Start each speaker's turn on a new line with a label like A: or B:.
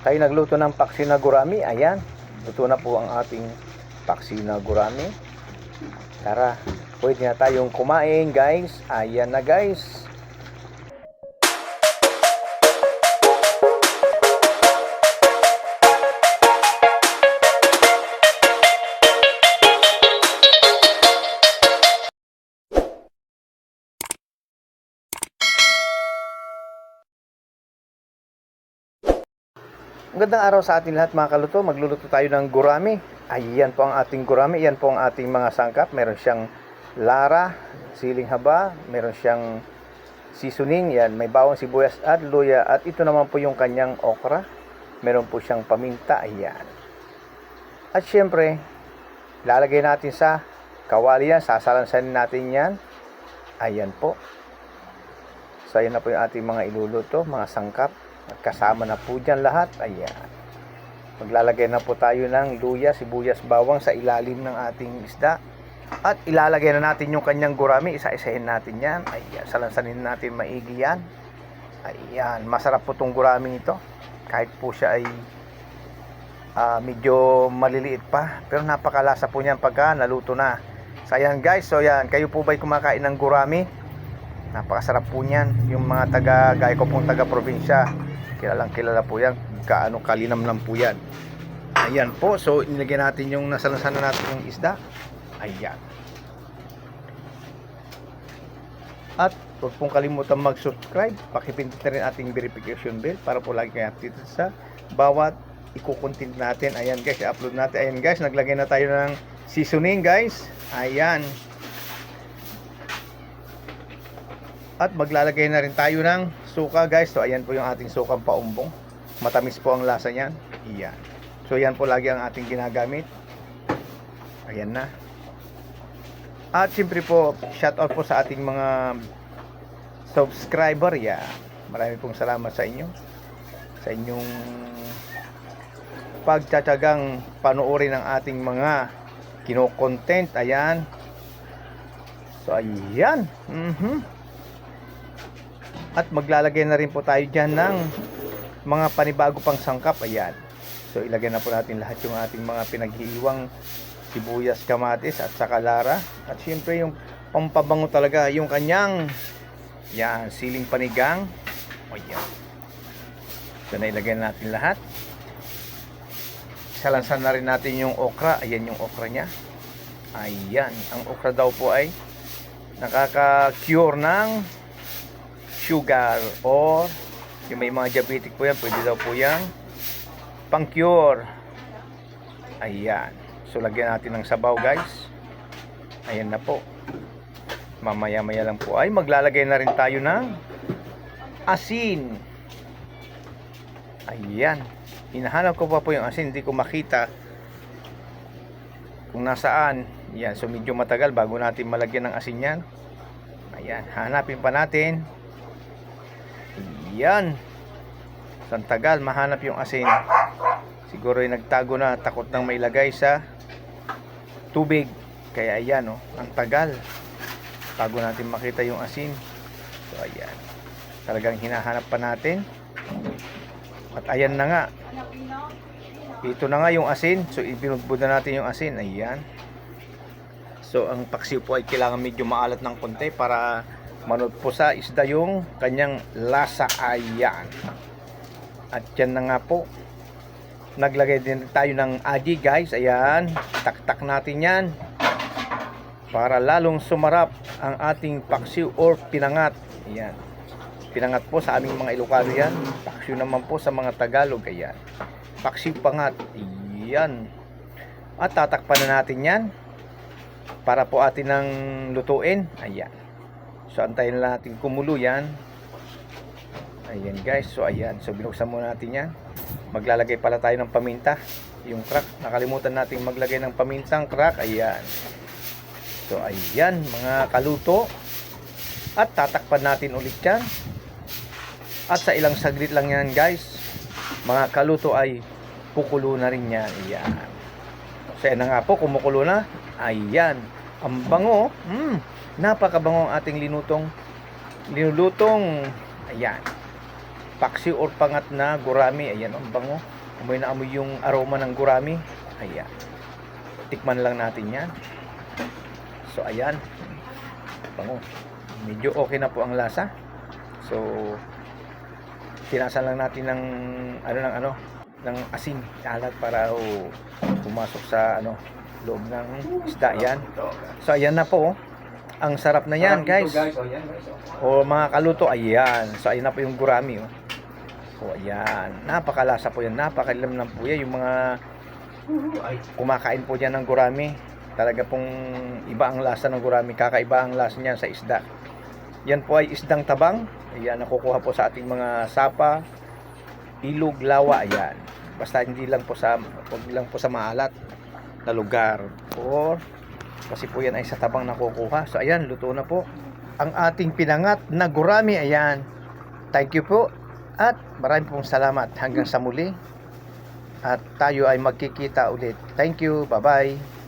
A: Tayo nagluto ng paksi na gurami. Ayan, luto na po ang ating paksi na gurami. Tara, pwede na tayong kumain guys. Ayan na guys. Magandang araw sa ating lahat mga kaluto. Magluluto tayo ng gurami. Ayan po ang ating gurami. Ayan po ang ating mga sangkap. Meron siyang lara, siling haba, meron siyang seasoning. Yan, may bawang sibuyas at luya. At ito naman po yung kanyang okra. Meron po siyang paminta. Ayan. At syempre, lalagay natin sa kawali yan. Sasalansanin natin yan. Ayan po. So, ayan na po yung ating mga iluluto, mga sangkap. At kasama na po dyan lahat. Ayan. Maglalagay na po tayo ng luya, sibuyas, bawang sa ilalim ng ating isda. At ilalagay na natin yung kanyang gurami. Isa-isahin natin yan. Ayan. Salansanin natin maigi yan. Ayan. Masarap po itong gurami ito. Kahit po siya ay medyo maliliit pa. Pero napakalasa po niyan pagka naluto na. So ayan guys. So ayan. Kayo po ba'y kumakain ng gurami? Napakasarap po niyan. Yung mga gaya ko pong taga-probinsya, kilalang kilala po yan. Kalinamnam po yan. Ayan po. So nilagyan natin yung nasalansan na natin yung isda. Ayan. At huwag pong kalimutan mag-subscribe. Pakipindot na rin ating verification bell para po lagi kayo updated sa bawat ikukontent natin. Ayan guys, i-upload natin. Ayan guys, naglagay na tayo ng seasoning guys. Ayan. At maglalagay na rin tayo ng suka guys. So ayan po yung ating sukang paumbong. Matamis po ang lasa niyan. Ayan. So ayan po lagi ang ating ginagamit. Ayan na. At siyempre po, shout out po sa ating mga subscriber. Ayan. Marami pong salamat sa inyo. Sa inyong pagtsatsagang panoorin ang ating mga kino-content. Ayan. So ayan. At maglalagay na rin po tayo dyan ng mga panibago pang sangkap. Ayan. So ilagay na po natin lahat yung ating mga pinaghihiwang sibuyas, kamatis at saka lara. At syempre yung pampabango talaga yung kanyang yan, siling panigang. Ayan. So nailagay na natin lahat. Salansan na rin natin yung okra. Ayan yung okra nya. Ayan. Ang okra daw po ay nakaka-cure ng sugar or yung may mga diabetic po yan, pwede daw po yan pang cure. Ayan. So lagyan natin ng sabaw guys. Ayan na po. Mamaya maya lang po ay maglalagay na rin tayo ng asin. Ayan. Hinahanap ko pa po yung asin, hindi ko makita kung nasaan. Ayan. So medyo matagal bago natin malagyan ng asin yan. Ayan. Hanapin pa natin. Yan. Sa tagal mahanap yung asin. Siguro ay nagtago na, takot nang mailagay sa tubig. Kaya ayan oh, ang tagal bago natin makita yung asin. So ayan. Talagang hinahanap pa natin. At ayan na nga. Ito na nga yung asin. So ibinudbud na natin yung asin. Ayan. So ang paksiw po ay kailangan medyo maalat ng konti para manood po sa isda yung kanyang lasa. Ayan. At yan na nga po. Naglagay din tayo ng aji guys. Ayan. Taktak natin yan. Para lalong sumarap ang ating paksiw or pinangat. Ayan. Pinangat po sa aming mga Ilocano yan. Paksiw naman po sa mga Tagalog. Ayan. Paksiw pangat. Ayan. At tatakpan na natin yan. Para po atin ng lutuin. Ayan. So antayin lang natin kumulo yan. Ayan guys. So ayan. So binuksan muna natin yan. Maglalagay pala tayo ng paminta. Yung crack. Nakalimutan natin maglagay ng pamintang crack. Ayan. So ayan mga kaluto. At tatakpan natin ulit yan. At sa ilang saglit lang yan guys. Mga kaluto ay kukulo na rin yan. Ayan. So yan na nga po. Kumukulo na. Ayan. Ang bango. Napakabango ang ating linulutong. Ayan. paksi or pangat na gurami. Ayan, ang bango. Amoy na amoy yung aroma ng gurami. Ayan. Tikman lang natin yan. So, ayan. Bango. Medyo okay na po ang lasa. So, tinasan lang natin ng ng asin, alat para pumasok sa loob ng isda. Yan. So, ayan na po. Ang sarap na yan, guys. O mga kaluto, ayan. So, ayan na po yung gurami. O, ayan. Napakalasa po yan. Napakalam po yan. Yung mga kumakain po dyan ng gurami. Talaga pong iba ang lasa ng gurami. Kakaiba ang lasa niyan sa isda. Yan po ay isdang tabang. Ayan, nakukuha po sa ating mga sapa, ilog, lawa. Ayan. Basta hindi lang po sa, huwag lang po sa maalat na lugar. Or, kasi po yan ay sa tabang nakukuha. So, ayan, luto na po ang ating pinangat na gurami. Ayan. Thank you po. At maraming pong salamat. Hanggang sa muli. At tayo ay magkikita ulit. Thank you. Bye-bye.